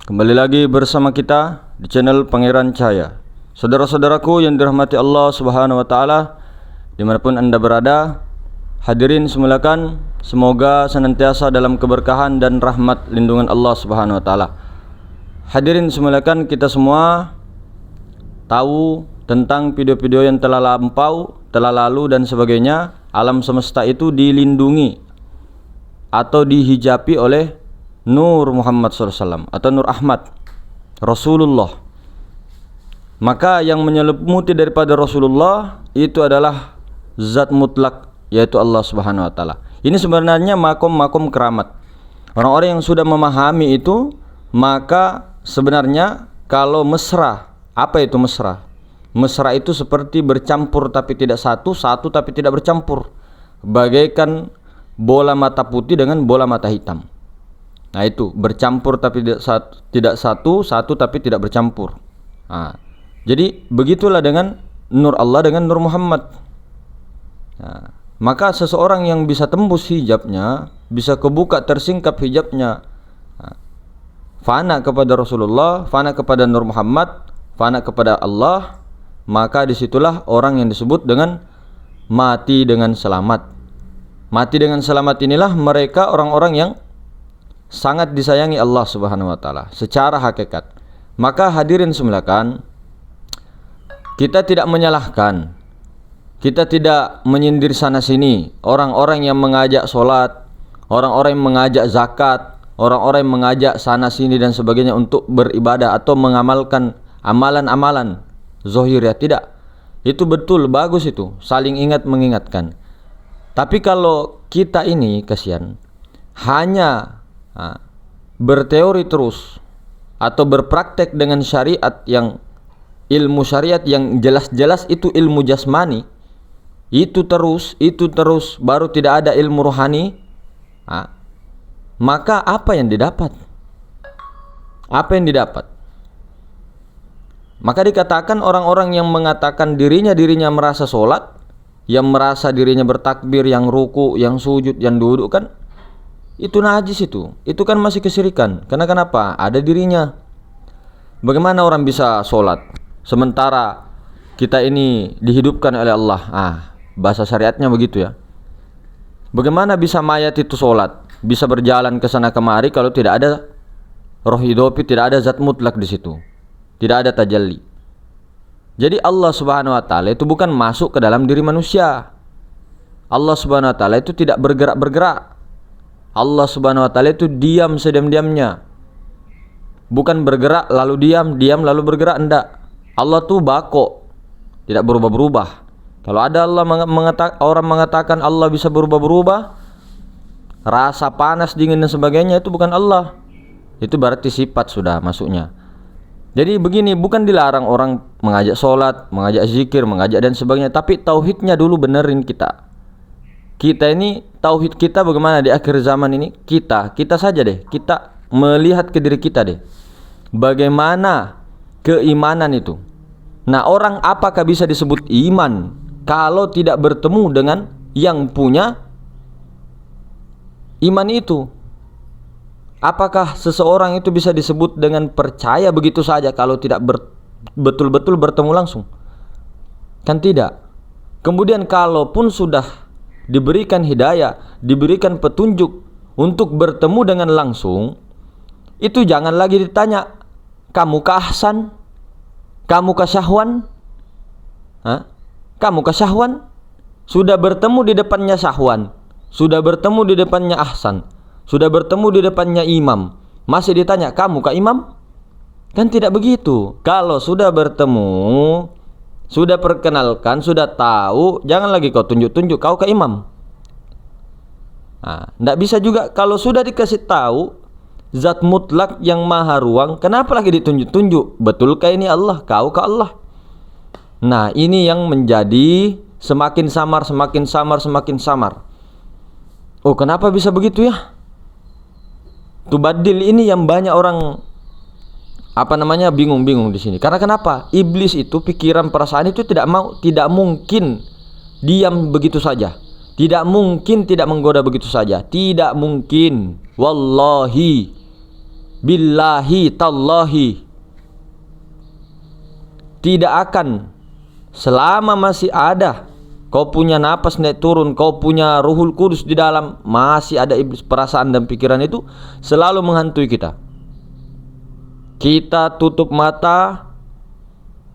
Kembali lagi bersama kita di channel Pangeran Cahaya. Saudara-saudaraku yang dirahmati Allah Subhanahu wa taala, dimanapun Anda berada, hadirin semuliakan, semoga senantiasa dalam keberkahan dan rahmat lindungan Allah Subhanahu wa taala. Hadirin semuliakan, kita semua tahu tentang video-video yang telah lalu dan sebagainya. Alam semesta itu dilindungi atau dihijabi oleh Nur Muhammad SAW atau Nur Ahmad Rasulullah. Maka yang menyelimuti daripada Rasulullah itu adalah zat mutlak, yaitu Allah Subhanahu wa taala. Ini sebenarnya makom-makom keramat. Orang-orang yang sudah memahami itu, maka sebenarnya kalau mesra, apa itu mesra? Mesra itu seperti bercampur tapi tidak satu, satu tapi tidak bercampur. Bagaikan bola mata putih dengan bola mata hitam. Nah, itu bercampur tapi tidak satu, satu tapi tidak bercampur. Nah, jadi begitulah dengan Nur Allah dengan Nur Muhammad. Nah, maka seseorang yang bisa tembus hijabnya, bisa kebuka tersingkap hijabnya, fana kepada Rasulullah, fana kepada Nur Muhammad, fana kepada Allah, maka disitulah orang yang disebut dengan mati dengan selamat. Mati dengan selamat inilah mereka orang-orang yang sangat disayangi Allah Subhanahu wa taala secara hakikat. Maka hadirin semuliakan, kita tidak menyalahkan, kita tidak menyindir sana sini orang-orang yang mengajak sholat, orang-orang yang mengajak zakat, orang-orang yang mengajak sana sini dan sebagainya untuk beribadah atau mengamalkan amalan-amalan zahir, ya tidak. Itu betul, bagus itu, saling ingat mengingatkan. Tapi kalau kita ini kasihan hanya berteori terus atau berpraktek dengan syariat yang ilmu syariat yang jelas-jelas itu ilmu jasmani, itu terus baru tidak ada ilmu rohani, maka apa yang didapat? Apa yang didapat? Maka dikatakan orang-orang yang mengatakan dirinya merasa sholat, yang merasa dirinya bertakbir, yang ruku, yang sujud, yang duduk, kan itu najis itu kan masih kesyirikan. Karena kenapa? Ada dirinya. Bagaimana orang bisa sholat sementara kita ini dihidupkan oleh Allah? Bahasa syariatnya begitu ya. Bagaimana bisa mayat itu sholat, bisa berjalan ke sana kemari kalau tidak ada roh hidup, tidak ada zat mutlak di situ, tidak ada tajalli. Jadi Allah Subhanahu wa taala itu bukan masuk ke dalam diri manusia. Allah Subhanahu wa taala itu tidak bergerak-bergerak. Allah Subhanahu wa taala itu diam sediam-diamnya. Bukan bergerak lalu diam, diam lalu bergerak, enggak. Allah tuh bako, tidak berubah-berubah. Kalau ada orang mengatakan Allah bisa berubah-berubah, rasa panas, dingin dan sebagainya, itu bukan Allah. Itu berarti sifat sudah masuknya. Jadi begini, bukan dilarang orang mengajak sholat, mengajak zikir, mengajak dan sebagainya, tapi tauhidnya dulu benerin kita. Kita ini tauhid kita bagaimana di akhir zaman ini? Kita saja deh, kita melihat ke diri kita deh, bagaimana keimanan itu. Nah, orang apakah bisa disebut iman kalau tidak bertemu dengan yang punya iman itu? Apakah seseorang itu bisa disebut dengan percaya begitu saja kalau tidak betul-betul bertemu langsung? Kan tidak. Kemudian kalaupun sudah diberikan hidayah, diberikan petunjuk untuk bertemu dengan langsung, itu jangan lagi ditanya, kamu kah Ahsan? Kamu kah Syahwan? Kamu kah Syahwan? Sudah bertemu di depannya Syahwan, sudah bertemu di depannya Ahsan, sudah bertemu di depannya Imam, masih ditanya, kamu kah Imam? Kan tidak begitu. Kalau sudah bertemu, sudah perkenalkan, sudah tahu, jangan lagi kau tunjuk-tunjuk kau ke imam. Tidak bisa juga kalau sudah dikasih tahu zat mutlak yang maha ruang, kenapa lagi ditunjuk-tunjuk? Betulkah ini Allah? Kau ke Allah? Nah, ini yang menjadi semakin samar, semakin samar, semakin samar. Oh, kenapa bisa begitu ya? Tubadil ini yang banyak orang bingung-bingung di sini. Karena kenapa? Iblis itu pikiran perasaan itu tidak mungkin diam begitu saja. Tidak mungkin tidak menggoda begitu saja. Tidak mungkin. Wallahi. billahi tallahi, tidak akan selama masih ada kau punya napas naik turun, kau punya Ruhul Kudus di dalam, masih ada iblis, perasaan dan pikiran itu selalu menghantui kita. Kita tutup mata,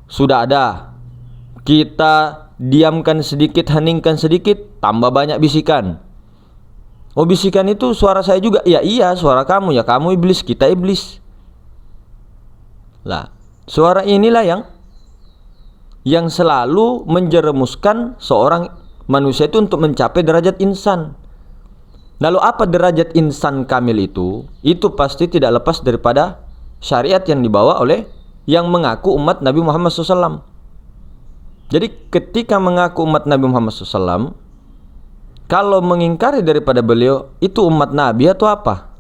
sudah ada. Kita diamkan sedikit, heningkan sedikit, tambah banyak bisikan. Oh, bisikan itu suara saya juga? Ya iya, suara kamu. Ya kamu iblis, kita iblis. Lah, suara inilah yang selalu menjerumuskan seorang manusia itu untuk mencapai derajat insan. Lalu apa derajat insan kamil itu? Itu pasti tidak lepas daripada syariat yang dibawa oleh yang mengaku umat Nabi Muhammad SAW. Jadi ketika mengaku umat Nabi Muhammad SAW, kalau mengingkari daripada beliau, itu umat Nabi atau apa?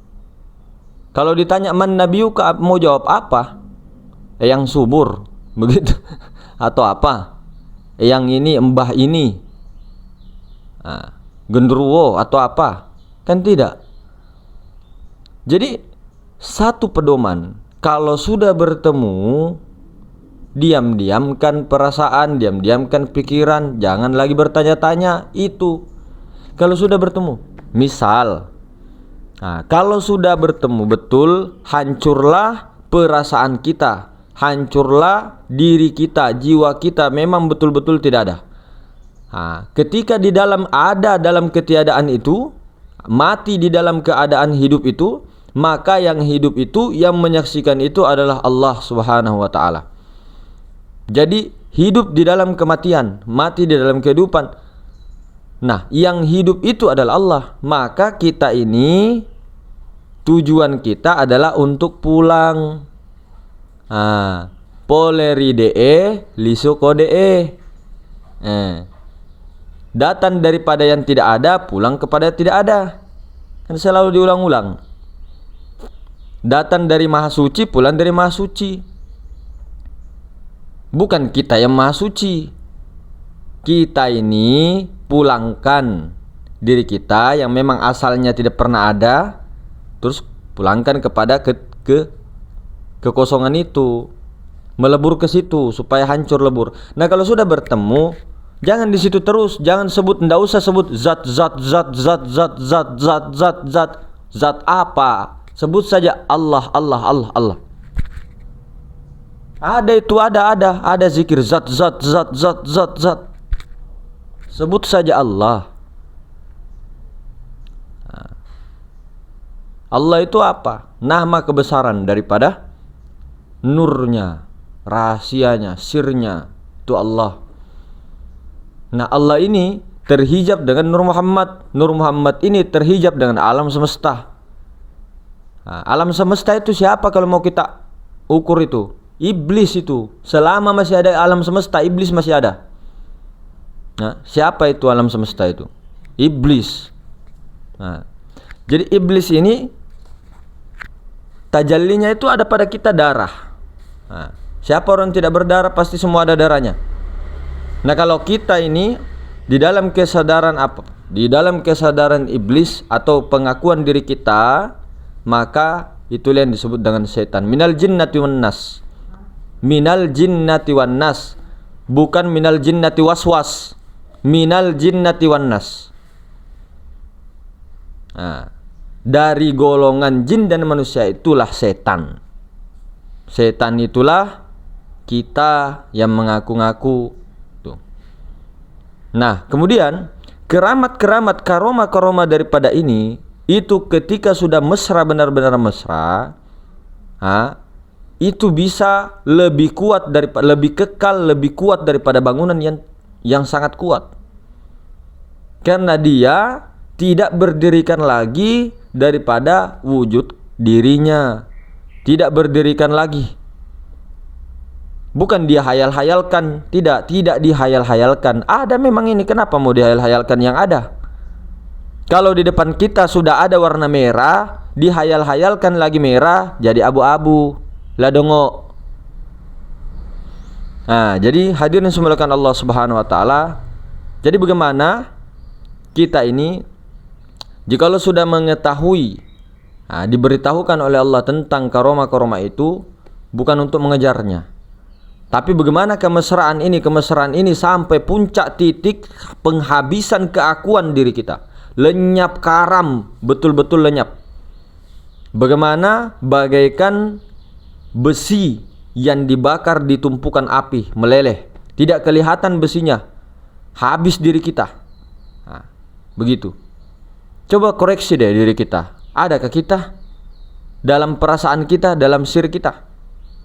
Kalau ditanya man nabiyuka, mau jawab apa? Yang subur, begitu. Atau apa? Yang ini, mbah ini, genderuwo atau apa? Kan tidak. Jadi satu pedoman, kalau sudah bertemu, diam-diamkan perasaan, diam-diamkan pikiran, jangan lagi bertanya-tanya. Itu kalau sudah bertemu. Misal, kalau sudah bertemu betul, hancurlah perasaan kita, hancurlah diri kita, jiwa kita, memang betul-betul tidak ada. Ketika di dalam ketiadaan itu, mati di dalam keadaan hidup itu, maka yang hidup itu, yang menyaksikan itu adalah Allah Subhanahu wa ta'ala. Jadi hidup di dalam kematian, mati di dalam kehidupan. Nah, yang hidup itu adalah Allah. Maka kita ini, tujuan kita adalah untuk pulang. Poleridee lisokodee. Datang daripada yang tidak ada, pulang kepada tidak ada. Kan selalu diulang-ulang. Datang dari Maha Suci, pulang dari Maha Suci. Bukan kita yang Maha Suci. Kita ini pulangkan diri kita yang memang asalnya tidak pernah ada, terus pulangkan kepada kekosongan itu, melebur ke situ supaya hancur lebur. Nah, kalau sudah bertemu, jangan di situ terus, jangan sebut, ndak usah sebut zat apa. Sebut saja Allah. Ada itu, ada zikir zat. Sebut saja Allah. Allah itu apa? Nama kebesaran daripada nurnya, rahasianya, sirnya, itu Allah. Nah, Allah ini terhijab dengan Nur Muhammad. Nur Muhammad ini terhijab dengan alam semesta. Alam semesta itu siapa kalau mau kita ukur itu? Iblis itu. Selama masih ada alam semesta, iblis masih ada. Nah, siapa itu alam semesta itu? Iblis. Jadi iblis ini tajallinya itu ada pada kita darah. Siapa orang tidak berdarah? Pasti semua ada darahnya. Nah, kalau kita ini di dalam kesadaran apa? Di dalam kesadaran iblis atau pengakuan diri kita, maka itulah yang disebut dengan setan. Minal jinnati wan nas. Minal jinnati wan nas. Bukan minal jinnati waswas. Minal jinnati wan nas. Dari golongan jin dan manusia itulah setan. Setan itulah kita yang mengaku-ngaku. Nah, kemudian keramat-keramat, karomah-karomah daripada ini, itu ketika sudah mesra, benar-benar mesra, itu bisa lebih kuat daripada, lebih kekal, lebih kuat daripada bangunan yang sangat kuat. Karena dia tidak berdirikan lagi daripada wujud dirinya, tidak berdirikan lagi. Bukan dia hayal-hayalkan, tidak dihayal-hayalkan. Ada memang ini, kenapa mau dihayal-hayalkan yang ada? Kalau di depan kita sudah ada warna merah, dihayal-hayalkan lagi merah, jadi abu-abu, ladongo. Jadi hadirin semuanya Allah Subhanahu wa taala. Jadi bagaimana kita ini jikalau sudah mengetahui Diberitahukan oleh Allah tentang karomah-karomah itu bukan untuk mengejarnya, tapi bagaimana kemesraan ini sampai puncak titik penghabisan keakuan diri kita, lenyap karam, betul-betul lenyap. Bagaimana bagaikan besi yang dibakar di tumpukan api, meleleh, tidak kelihatan besinya, habis diri kita. Begitu. Coba koreksi deh diri kita. Adakah kita dalam perasaan kita, dalam sir kita?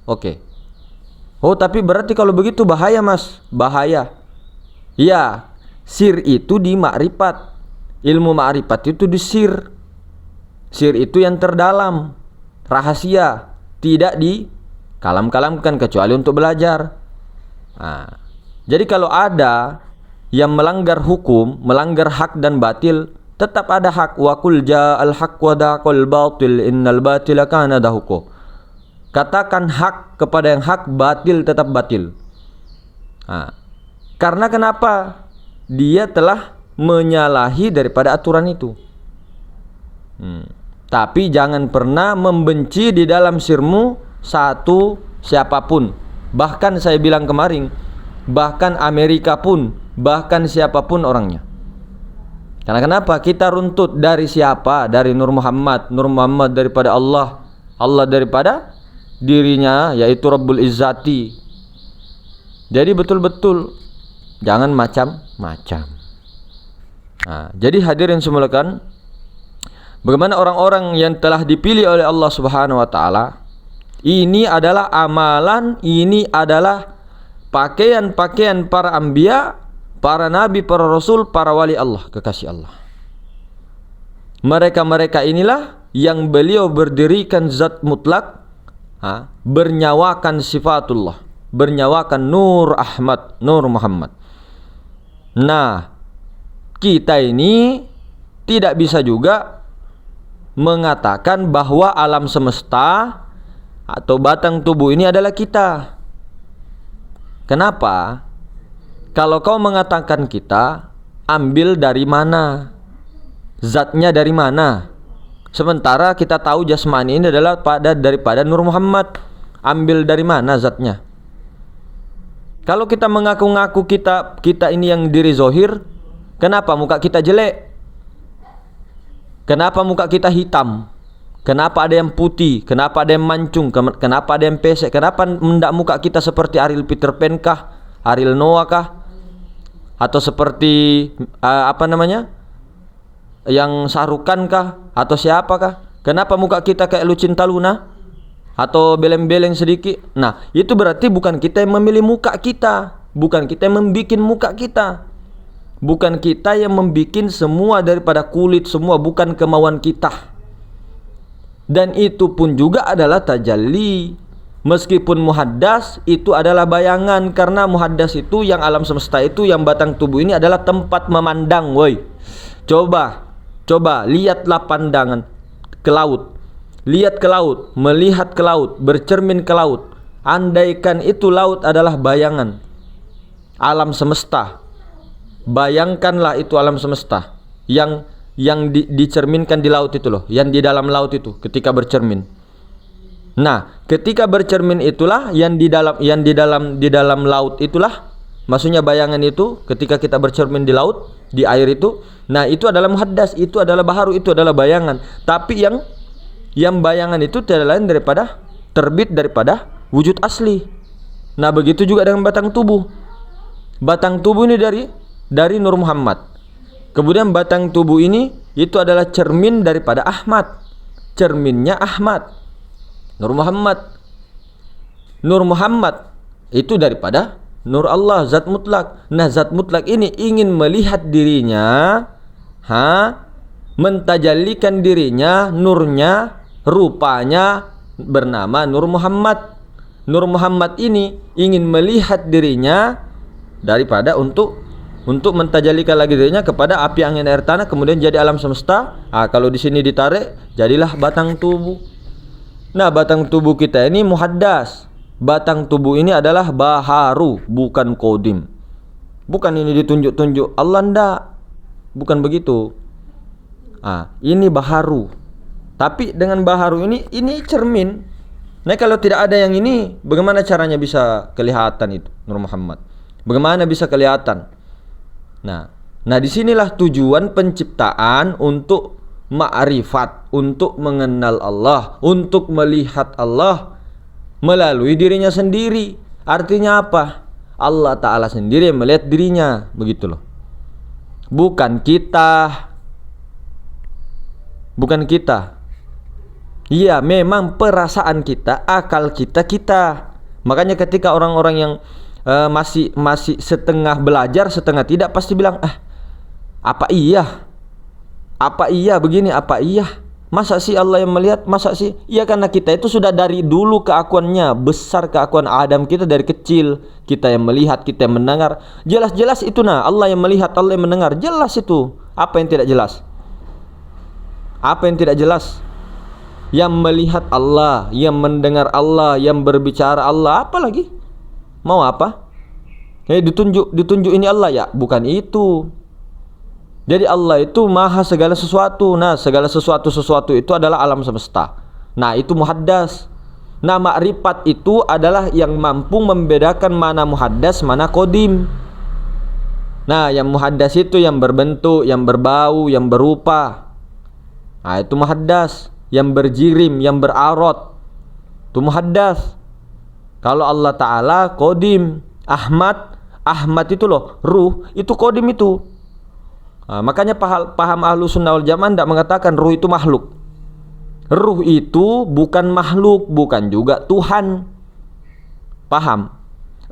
Oke. Oh, tapi berarti kalau begitu bahaya, Mas. Bahaya. Ya, sir itu di makrifat. Ilmu makrifat itu di sir. Sir itu yang terdalam, rahasia, tidak di kalam-kalamkan kecuali untuk belajar. Jadi kalau ada yang melanggar hukum, melanggar hak dan batil, tetap ada hak. Wa qul ja'al haq wa daqal batil innal batila kana dahuqa. Katakan hak kepada yang hak, batil tetap batil. Karena kenapa? Dia telah menyalahi daripada aturan itu. Tapi jangan pernah membenci di dalam sirmu satu siapapun. Bahkan saya bilang kemarin, bahkan Amerika pun, bahkan siapapun orangnya. Karena kenapa? Kita runtut dari siapa? Dari Nur Muhammad. Nur Muhammad daripada Allah, Allah daripada dirinya, yaitu Rabbul Izzati. Jadi betul-betul jangan macam-macam. Jadi hadirin semulakan, bagaimana orang-orang yang telah dipilih oleh Allah Subhanahu wa taala, ini adalah amalan, ini adalah pakaian-pakaian para anbiya, para nabi, para rasul, para wali Allah, kekasih Allah. Mereka-mereka inilah yang beliau berdirikan zat mutlak, bernyawakan sifatullah, bernyawakan Nur Ahmad, Nur Muhammad. Nah, kita ini tidak bisa juga mengatakan bahwa alam semesta atau batang tubuh ini adalah kita. Kenapa? Kalau kau mengatakan kita, ambil dari mana? Zatnya dari mana? Sementara kita tahu jasmani ini adalah daripada Nur Muhammad. Ambil dari mana zatnya? Kalau kita mengaku-ngaku kita ini yang diri zohir, kenapa muka kita jelek? Kenapa muka kita hitam? Kenapa ada yang putih? Kenapa ada yang mancung? Kenapa ada yang pesek? Kenapa mendak muka kita seperti Ariel Peter Pan kah? Ariel Noah kah? Atau seperti yang Sarukan kah? Atau siapakah? Kenapa muka kita kayak Lucinta Luna? Atau beleng-beleng sedikit? Nah, itu berarti bukan kita yang memilih muka kita, bukan kita yang membikin muka kita, bukan kita yang membikin semua daripada kulit, semua bukan kemauan kita. Dan itu pun juga adalah tajalli. Meskipun muhaddas itu adalah bayangan, karena muhaddas itu yang alam semesta itu, yang batang tubuh ini adalah tempat memandang. Woi, coba lihatlah pandangan ke laut, lihat ke laut, melihat ke laut, bercermin ke laut. Andaikan itu laut adalah bayangan alam semesta, bayangkanlah itu alam semesta yang dicerminkan di laut itu loh, yang di dalam laut itu ketika bercermin. Nah, ketika bercermin itulah yang di dalam laut itulah, maksudnya bayangan itu ketika kita bercermin di laut, di air itu. Nah, itu adalah muhaddas, itu adalah baharu, itu adalah bayangan. Tapi yang bayangan itu tidak lain daripada terbit daripada wujud asli. Nah, begitu juga dengan batang tubuh. Batang tubuh ini dari Nur Muhammad. Kemudian batang tubuh ini itu adalah cermin daripada Ahmad. Cerminnya Ahmad. Nur Muhammad. Nur Muhammad itu daripada Nur Allah, zat mutlak. Nah, zat mutlak ini ingin melihat dirinya, mentajallikan dirinya, nurnya, rupanya bernama Nur Muhammad. Nur Muhammad ini ingin melihat dirinya daripada untuk mentajallikan lagi dirinya kepada api, angin, air, tanah, kemudian jadi alam semesta. Kalau di sini ditarik, jadilah batang tubuh. Nah, batang tubuh kita ini muhaddas. Batang tubuh ini adalah baharu, bukan kodim. Bukan ini ditunjuk-tunjuk. Allah ndak. Bukan begitu. Ini baharu. Tapi dengan baharu ini cermin. Nah, kalau tidak ada yang ini, bagaimana caranya bisa kelihatan itu Nur Muhammad? Bagaimana bisa kelihatan? Nah, disinilah tujuan penciptaan untuk ma'rifat, untuk mengenal Allah, untuk melihat Allah melalui dirinya sendiri. Artinya apa? Allah Ta'ala sendiri yang melihat dirinya, begitu loh. Bukan kita. Iya, memang perasaan kita, akal kita. Makanya ketika orang-orang yang masih setengah belajar, setengah tidak, pasti bilang, apa iya begini, apa iya? Masa sih Allah yang melihat? Masa sih? Iya, karena kita itu sudah dari dulu keakuannya, besar keakuan Adam kita dari kecil. Kita yang melihat, kita yang mendengar. Jelas-jelas itu Allah yang melihat, Allah yang mendengar. Jelas itu. Apa yang tidak jelas? Apa yang tidak jelas? Yang melihat Allah, yang mendengar Allah, yang berbicara Allah, apa lagi? Mau apa? Ditunjuk ini Allah ya? Bukan itu. Jadi Allah itu maha segala sesuatu. Nah, segala sesuatu itu adalah alam semesta. Nah, itu muhaddas. Nah, ma'rifat itu adalah yang mampu membedakan mana muhaddas, mana qadim. Nah, yang muhaddas itu yang berbentuk, yang berbau, yang berupa. Nah, itu muhaddas. Yang berjirim, yang berarot, itu muhaddas. Kalau Allah Ta'ala qadim. Ahmad itu loh, ruh, itu qadim itu. Nah, makanya paham ahlu sunnah wal jamaah tidak mengatakan ruh itu makhluk. Ruh itu bukan makhluk, bukan juga Tuhan. Paham?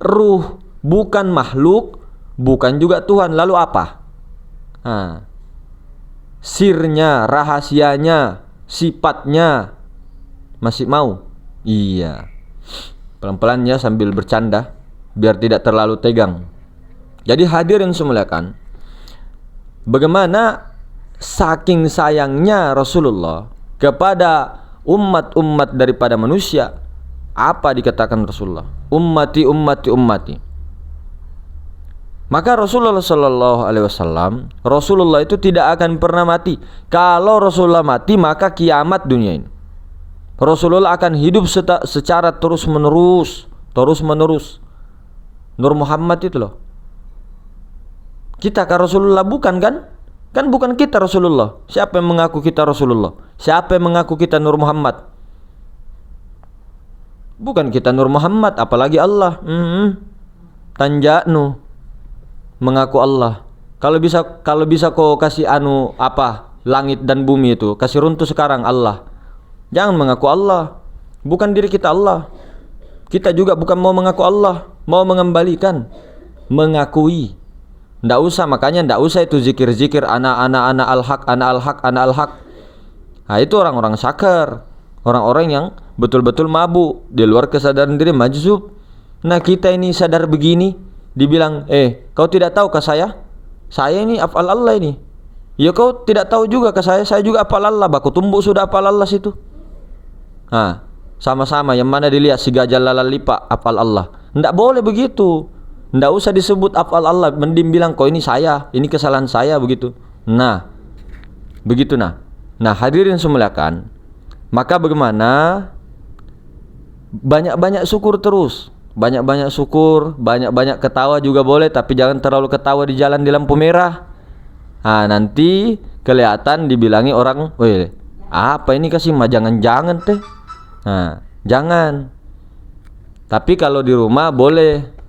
Ruh bukan makhluk, bukan juga Tuhan. Lalu apa? Nah, sirnya, rahasianya, sifatnya, masih mau? Iya. Pelan-pelan ya, sambil bercanda biar tidak terlalu tegang. Jadi hadirin semuliakan, bagaimana saking sayangnya Rasulullah kepada umat-umat daripada manusia. Apa dikatakan Rasulullah? Ummati, ummati, ummati. Maka Rasulullah Sallallahu Alaihi Wasallam, Rasulullah itu tidak akan pernah mati. Kalau Rasulullah mati, maka kiamat dunia ini. Rasulullah akan hidup secara terus menerus. Nur Muhammad itu loh. Kita kan Rasulullah bukan kan? Kan bukan kita Rasulullah. Siapa yang mengaku kita Rasulullah? Siapa yang mengaku kita Nur Muhammad? Bukan kita Nur Muhammad, apalagi Allah. Tanja'nu mengaku Allah. Kalau bisa kau kasih langit dan bumi itu, kasih runtuh sekarang Allah. Jangan mengaku Allah. Bukan diri kita Allah. Kita juga bukan mau mengaku Allah, mau mengembalikan, mengakui. Ndak usah, makanya ndak usah itu zikir-zikir ana al-haq, ana al-haq, ana al-haq. Nah, itu orang-orang sakar, orang-orang yang betul-betul mabuk, di luar kesadaran diri, majzub. Nah, kita ini sadar begini, dibilang, kau tidak tahu ke saya? Saya ini afal Allah ini. Ya, kau tidak tahu juga ke saya juga afal Allah. Baku tumbuk sudah afal Allah situ. Nah, sama-sama yang mana dilihat si gajah lalalipa afal Allah. Ndak boleh begitu. Ndak usah disebut afal Allah, mending bilang kau ini saya, ini kesalahan saya, begitu. Nah, begitu nah. Nah, hadirin semuliakan, maka bagaimana? Banyak-banyak syukur terus. Banyak-banyak syukur, banyak-banyak ketawa juga boleh, tapi jangan terlalu ketawa di jalan di lampu merah. Nah, nanti kelihatan dibilangi orang, "Weh, apa ini kasih mah, jangan-jangan teh." Nah, jangan. Tapi kalau di rumah boleh.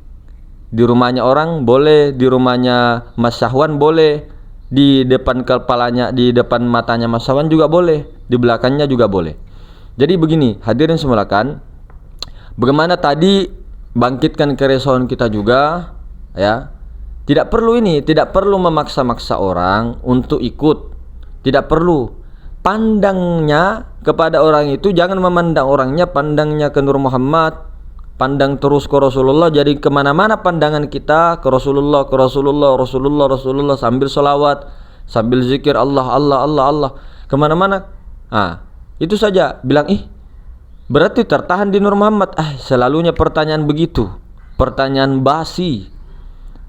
Di rumahnya orang boleh, di rumahnya Mas Syahwan boleh, di depan kepalanya, di depan matanya Mas Syahwan juga boleh, di belakangnya juga boleh. Jadi begini, hadirin semuliakan, bagaimana tadi bangkitkan keresahan kita juga, ya. Tidak perlu memaksa-maksa orang untuk ikut. Tidak perlu. Pandangnya kepada orang itu, jangan memandang orangnya, pandangnya ke Nur Muhammad, pandang terus ke Rasulullah. Jadi kemana-mana pandangan kita ke Rasulullah, Rasulullah, sambil sholawat, sambil zikir Allah, kemana-mana. Nah, itu saja. Bilang, berarti tertahan di Nur Muhammad. Selalunya pertanyaan begitu, pertanyaan basi.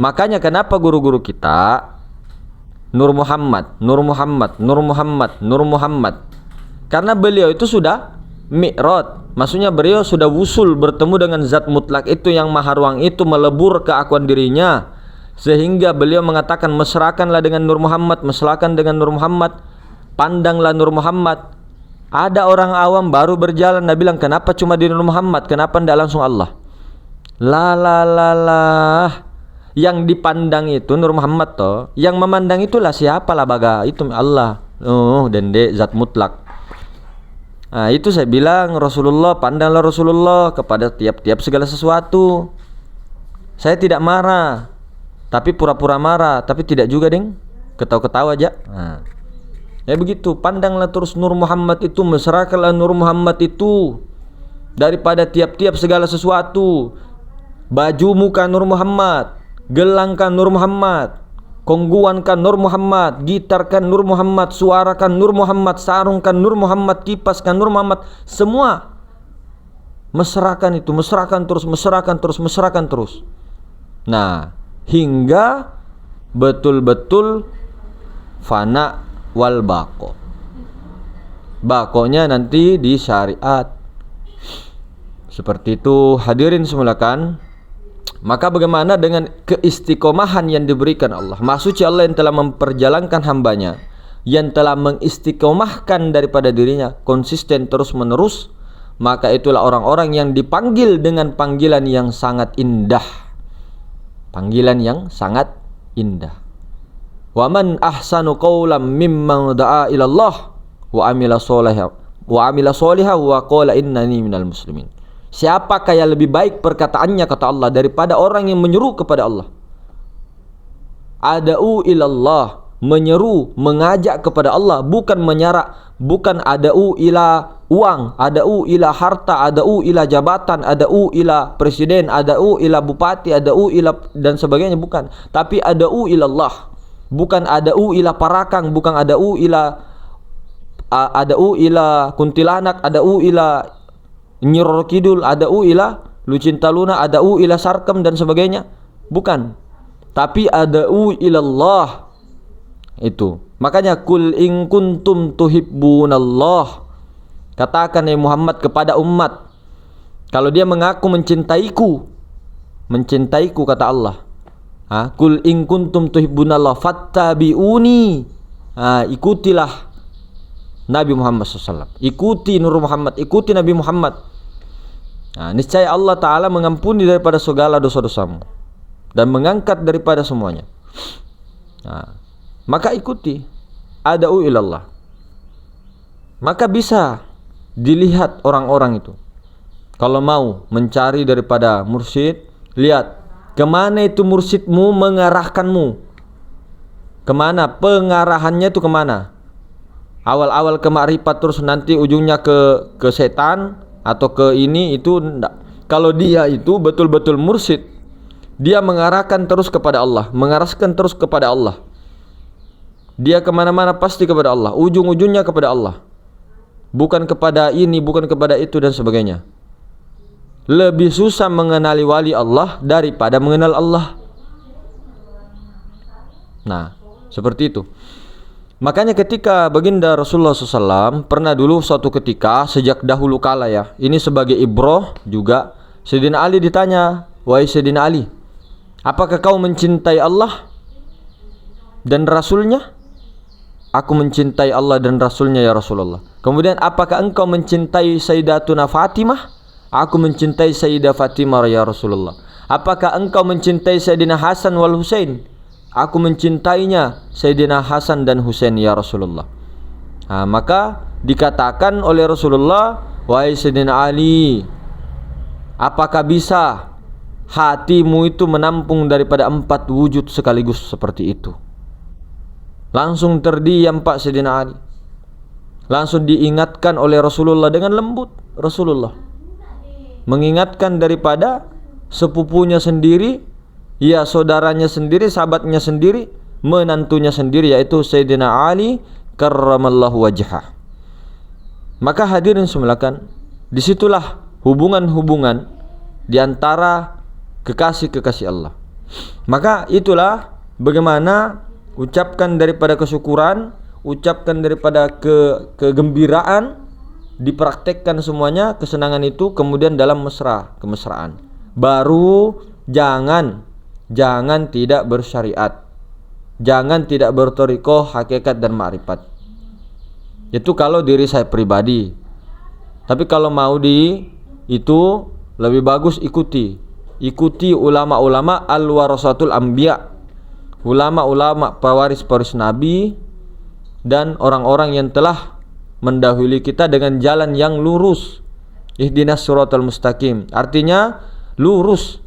Makanya kenapa guru-guru kita Nur Muhammad. Karena beliau itu sudah mi'raj, maksudnya beliau sudah wusul bertemu dengan zat mutlak itu yang maha ruang itu, melebur ke akuan dirinya, sehingga beliau mengatakan mesrakanlah dengan Nur Muhammad, mesrakan dengan Nur Muhammad, pandanglah Nur Muhammad. Ada orang awam baru berjalan, dia bilang kenapa cuma di Nur Muhammad, kenapa tidak langsung Allah? Yang dipandang itu Nur Muhammad toh, yang memandang itulah siapa lah baga, itu Allah. Dende zat mutlak. Nah, itu saya bilang Rasulullah, pandanglah Rasulullah kepada tiap-tiap segala sesuatu. Saya tidak marah, tapi pura-pura marah, tapi tidak juga deng, ketawa-ketawa aja. Nah, ya begitu, pandanglah terus Nur Muhammad itu, mesrakanlah Nur Muhammad itu daripada tiap-tiap segala sesuatu. Baju muka Nur Muhammad, gelangkan Nur Muhammad, kongguankan Nur Muhammad, gitarkan Nur Muhammad, suarakan Nur Muhammad, sarungkan Nur Muhammad, kipaskan Nur Muhammad, semua mesrakan itu, mesrakan terus, mesrakan terus, mesrakan terus. Nah, hingga betul-betul fana wal bako. Bakonya nanti di syariat. Seperti itu hadirin semulakan. Maka bagaimana dengan keistiqomahan yang diberikan Allah? Maksudnya Allah yang telah memperjalankan hambanya, yang telah mengistiqomahkan daripada dirinya, konsisten terus menerus. Maka itulah orang-orang yang dipanggil dengan panggilan yang sangat indah. Panggilan yang sangat indah. Wa man ahsanu qawlan mimman da'a ila Allah wa amila sholihan wa qala innani minal muslimin. Siapakah yang lebih baik perkataannya, kata Allah, daripada orang yang menyeru kepada Allah? Ada'u ilallah, menyeru, mengajak kepada Allah, bukan menyarak, bukan ada'u ila uang, ada'u ila harta, ada'u ila jabatan, ada'u ila presiden, ada'u ila bupati, ada'u ila dan sebagainya, bukan. Tapi ada'u ilallah, bukan ada'u ila parakang, bukan ada'u ila kuntilanak, ada'u ila Nyiror Kidul, ada'u ila Lucinta Luna, ada'u ila Sarkem dan sebagainya, bukan. Tapi ada'u ilallah. Itu makanya kul in kuntum tuhibbunallah, katakan ya Muhammad kepada umat, kalau dia mengaku mencintaiku kata Allah, kul in kuntum tuhibbunallah fattabi'uni, ikutilah Nabi Muhammad SAW, ikuti Nur Muhammad, ikuti Nabi Muhammad. Niscaya Allah Ta'ala mengampuni daripada segala dosa-dosamu dan mengangkat daripada semuanya. Maka ikuti ada'u ilallah. Maka bisa dilihat orang-orang itu, kalau mau mencari daripada mursyid, lihat kemana itu mursyidmu mengarahkanmu, kemana pengarahannya itu, kemana. Awal-awal ke makrifat terus nanti ujungnya ke setan atau ke ini, itu enggak. Kalau dia itu betul-betul mursyid, dia mengarahkan terus kepada Allah, mengarahkan terus kepada Allah. Dia kemana-mana pasti kepada Allah, ujung-ujungnya kepada Allah, bukan kepada ini, bukan kepada itu dan sebagainya. Lebih susah mengenali wali Allah daripada mengenal Allah. Nah, seperti itu. Makanya ketika baginda Rasulullah SAW pernah dulu suatu ketika, sejak dahulu kala ya, ini sebagai ibroh juga, Sayyidina Ali ditanya, wahai Sayyidina Ali, apakah kau mencintai Allah dan Rasulnya? Aku mencintai Allah dan Rasulnya ya Rasulullah. Kemudian apakah engkau mencintai Sayyidatuna Fatimah? Aku mencintai Sayyidah Fatimah ya Rasulullah. Apakah engkau mencintai Sayyidina Hasan wal Husain? Aku mencintainya Sayyidina Hasan dan Husain ya Rasulullah. Maka dikatakan oleh Rasulullah, wahai Sayyidina Ali, apakah bisa hatimu itu menampung daripada 4 wujud sekaligus seperti itu? Langsung terdiam Pak Sayyidina Ali. Langsung diingatkan oleh Rasulullah dengan lembut. Rasulullah mengingatkan daripada sepupunya sendiri, ya saudaranya sendiri, sahabatnya sendiri, menantunya sendiri, yaitu Sayyidina Ali karramallahu wajhah. Maka hadirin semulakan, disitulah hubungan-hubungan di antara kekasih-kekasih Allah. Maka itulah bagaimana ucapkan daripada kesyukuran, ucapkan daripada kegembiraan dipraktekkan semuanya kesenangan itu, kemudian dalam kemesraan. Baru jangan tidak bersyariat. Jangan tidak bertorikoh hakikat dan ma'rifat. Itu kalau diri saya pribadi. Tapi kalau mau itu lebih bagus ikuti ulama-ulama al-warasatul anbiya, ulama-ulama pewaris Nabi, dan orang-orang yang telah mendahului kita dengan jalan yang lurus. Ihdinas siratal mustaqim, artinya lurus,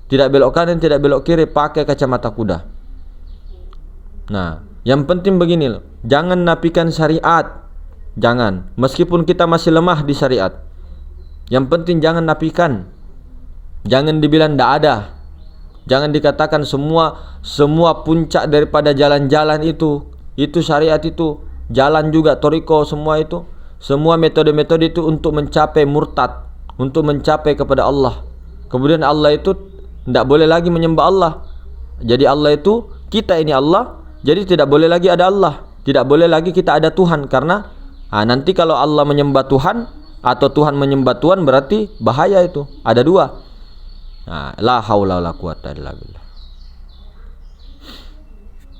tidak belok kanan, tidak belok kiri, pakai kacamata kuda. Nah, yang penting begini loh, jangan nafikan syariat. Jangan, meskipun kita masih lemah di syariat, yang penting jangan nafikan. Jangan dibilang tidak ada. Jangan dikatakan semua puncak daripada jalan-jalan itu syariat, itu jalan juga toriko, semua itu, semua metode-metode itu untuk mencapai murtad, untuk mencapai kepada Allah. Kemudian Allah itu tidak boleh lagi menyembah Allah. Jadi Allah itu, kita ini Allah, jadi tidak boleh lagi ada Allah, tidak boleh lagi kita ada Tuhan. Karena nanti kalau Allah menyembah Tuhan atau Tuhan menyembah Tuhan, berarti bahaya itu. Ada dua. La haula wala quwata illa billah.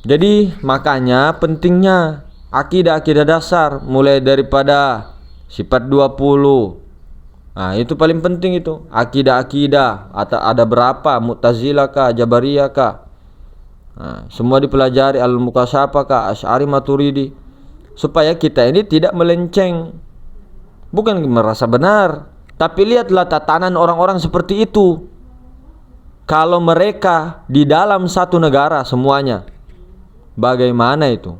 Jadi makanya pentingnya akidah dasar, mulai daripada sifat 20. Itu paling penting itu. Akidah ada berapa? Mu'tazilah kah, Jabariyah kah? Semua dipelajari, al-mukasyafah kah, Asy'ari, Maturidi, supaya kita ini tidak melenceng. Bukan merasa benar, tapi lihatlah tatanan orang-orang seperti itu. Kalau mereka di dalam satu negara semuanya, bagaimana itu?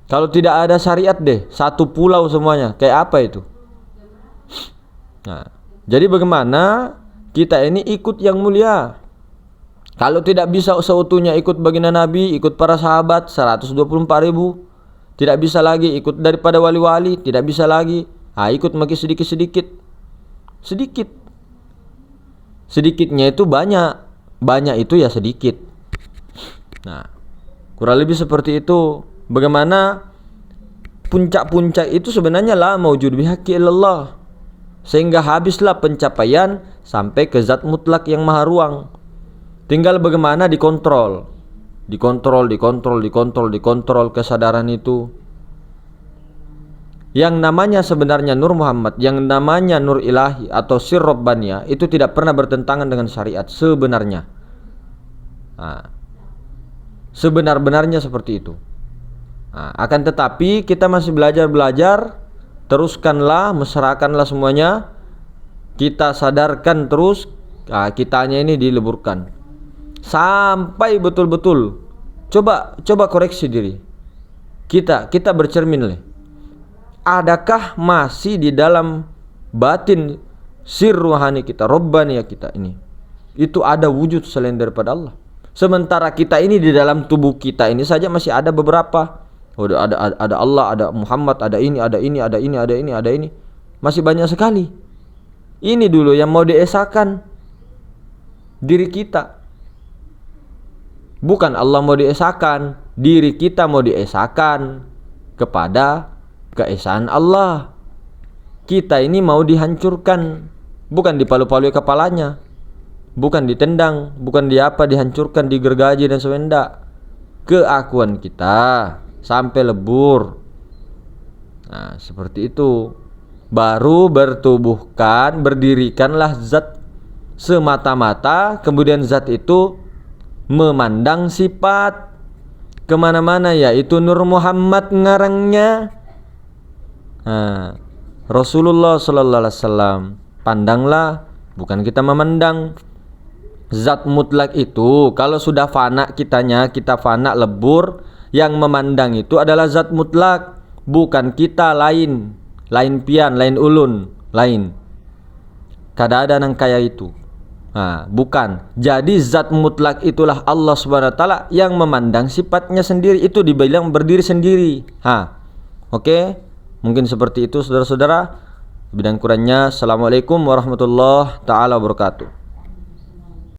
Kalau tidak ada syariat deh, satu pulau semuanya, kayak apa itu? Jadi bagaimana kita ini ikut yang mulia? Kalau tidak bisa seutuhnya ikut baginda Nabi, ikut para sahabat 124.000, tidak bisa lagi ikut daripada wali-wali, tidak bisa lagi. Ikut makin sedikit. Sedikitnya itu banyak itu ya sedikit. Kurang lebih seperti itu. Bagaimana puncak-puncak itu sebenarnya la maujud bihaqqi illallah, sehingga habislah pencapaian sampai ke zat mutlak yang maha ruang. Tinggal bagaimana dikontrol kesadaran itu. Yang namanya sebenarnya Nur Muhammad, yang namanya Nur Ilahi atau Sir Rabbaniyah, itu tidak pernah bertentangan dengan syariat sebenarnya. Sebenar-benarnya seperti itu. Akan tetapi kita masih belajar, teruskanlah, mesrakanlah semuanya. Kita sadarkan terus, kitanya ini dileburkan sampai betul-betul. Coba koreksi diri. Kita bercermin. Adakah masih di dalam batin sir ruhani kita, Rabbaniyah kita ini, itu ada wujud selain daripada Allah? Sementara kita ini di dalam tubuh kita ini saja masih ada beberapa. Ada Allah, ada Muhammad, ada ini, masih banyak sekali. Ini dulu yang mau diesakan diri kita. Bukan Allah mau diesakan, diri kita mau diesakan kepada keesaan Allah. Kita ini mau dihancurkan, bukan dipalu-palui kepalanya, bukan ditendang, bukan dihancurkan, digergaji dan sebagainya. Keakuan kita sampai lebur. Seperti itu. Baru berdirikanlah zat semata-mata, kemudian zat itu memandang sifat kemana-mana, yaitu Nur Muhammad ngarangnya. Rasulullah sallallahu alaihi wasallam, pandanglah, bukan kita memandang. Zat mutlak itu kalau sudah fana kitanya, kita fana lebur, yang memandang itu adalah zat mutlak, bukan kita, lain pian, lain ulun, lain. Kada ada nang kaya itu. Bukan. Jadi zat mutlak itulah Allah Subhanahu wa taala yang memandang sifatnya sendiri, itu dibilang berdiri sendiri. Oke? Mungkin seperti itu saudara-saudara. Lebih dan kurangnya, assalamualaikum warahmatullahi taala wabarakatuh.